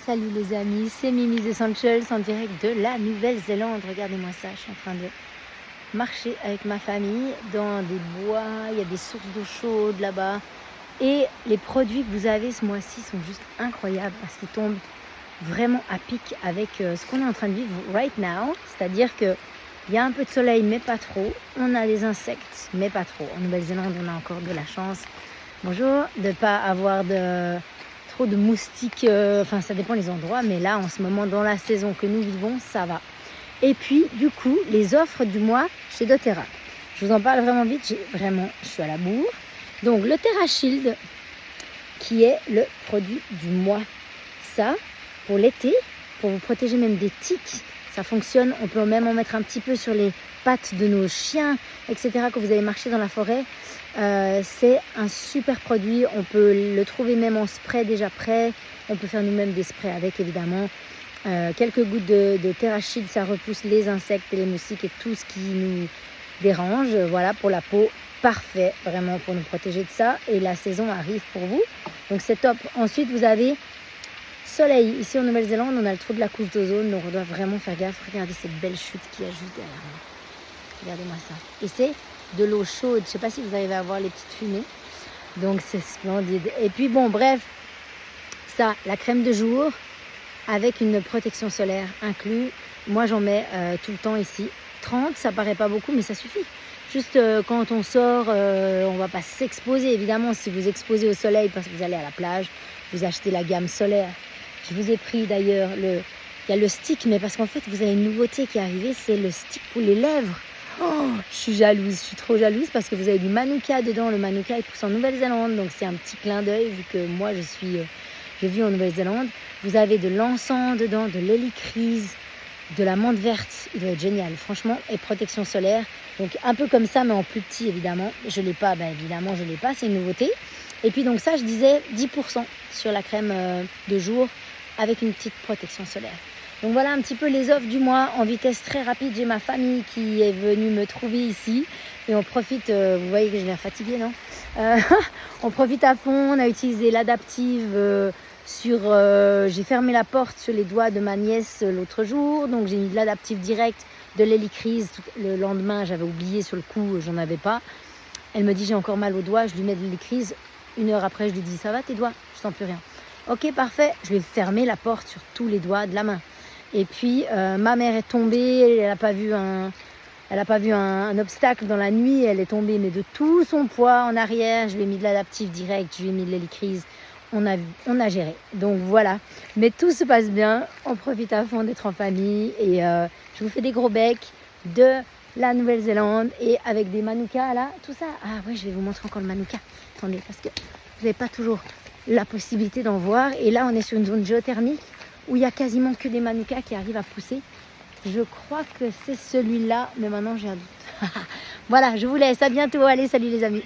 Salut les amis, c'est Mimi's Essentials en direct de la Nouvelle-Zélande. Regardez-moi ça, je suis en train de marcher avec ma famille dans des bois, il y a des sources d'eau chaude là-bas. Et les produits que vous avez ce mois-ci sont juste incroyables parce qu'ils tombent vraiment à pic avec ce qu'on est en train de vivre right now. C'est-à-dire qu'il y a un peu de soleil mais pas trop, on a des insectes mais pas trop. En Nouvelle-Zélande on a encore de la chance, bonjour, de ne pas avoir trop de moustiques, enfin ça dépend des endroits, mais là en ce moment dans la saison que nous vivons, ça va. Et puis du coup, les offres du mois chez doTERRA. Je vous en parle vraiment vite, je suis à la bourre. Donc le TerraShield, qui est le produit du mois. Ça, pour l'été, pour vous protéger même des tiques, ça fonctionne. On peut même en mettre un petit peu sur les pattes de nos chiens, etc. Quand vous allez marcher dans la forêt. C'est un super produit. On peut le trouver même en spray déjà prêt. On peut faire nous-mêmes des sprays avec, évidemment. Quelques gouttes de TerraShield, ça repousse les insectes et les moustiques et tout ce qui nous dérange. Voilà, pour la peau, parfait, vraiment pour nous protéger de ça. Et la saison arrive pour vous, donc c'est top. Ensuite, vous avez soleil. Ici en Nouvelle-Zélande, on a le trou de la couche d'ozone, donc on doit vraiment faire gaffe. Regardez cette belle chute qu'il y a juste derrière moi. Regardez-moi ça. Et c'est de l'eau chaude. Je ne sais pas si vous arrivez à voir les petites fumées. Donc c'est splendide. Et puis bon, bref, ça, la crème de jour avec une protection solaire inclus. Moi, j'en mets tout le temps ici. 30, ça paraît pas beaucoup, mais ça suffit. Juste quand on sort, on va pas s'exposer. Évidemment, si vous exposez au soleil parce que vous allez à la plage, vous achetez la gamme solaire. Je vous ai pris d'ailleurs, il y a le stick, mais parce qu'en fait, vous avez une nouveauté qui est arrivée, c'est le stick pour les lèvres. Oh, je suis jalouse, je suis trop jalouse parce que vous avez du manuka dedans. Le manuka, il pousse en Nouvelle-Zélande, donc c'est un petit clin d'œil vu que moi, je vis en Nouvelle-Zélande. Vous avez de l'encens dedans, de l'hélicryse, de la menthe verte. Il doit être génial, franchement. Et protection solaire. Donc un peu comme ça, mais en plus petit, évidemment. Je ne l'ai pas, évidemment, je ne l'ai pas. C'est une nouveauté. Et puis donc ça, je disais 10% sur la crème de jour avec une petite protection solaire. Donc voilà un petit peu les offres du mois en vitesse très rapide. J'ai ma famille qui est venue me trouver ici. Et on profite, vous voyez que je viens fatiguée, non on profite à fond. On a utilisé l'adaptive j'ai fermé la porte sur les doigts de ma nièce l'autre jour. Donc j'ai mis de l'adaptive direct, de l'hélicryse. Le lendemain, j'avais oublié sur le coup, j'en avais pas. Elle me dit j'ai encore mal aux doigts, je lui mets de l'hélicryse. 1 heure après, je lui dis ça va tes doigts? Je sens plus rien. Ok, parfait. Je lui ai fermé la porte sur tous les doigts de la main. Et puis ma mère est tombée, elle n'a pas vu un obstacle dans la nuit, elle est tombée mais de tout son poids en arrière. Je lui ai mis de l'adaptive direct, je lui ai mis de l'hélicryse. On a géré. Donc voilà. Mais tout se passe bien. On profite à fond d'être en famille. Et je vous fais des gros becs de la Nouvelle-Zélande et avec des manukas là, tout ça. Ah oui, je vais vous montrer encore le manuka. Attendez, parce que vous n'avez pas toujours la possibilité d'en voir. Et là, on est sur une zone géothermique où il y a quasiment que des manukas qui arrivent à pousser. Je crois que c'est celui-là, mais maintenant j'ai un doute. Voilà, je vous laisse. À bientôt. Allez, salut les amis.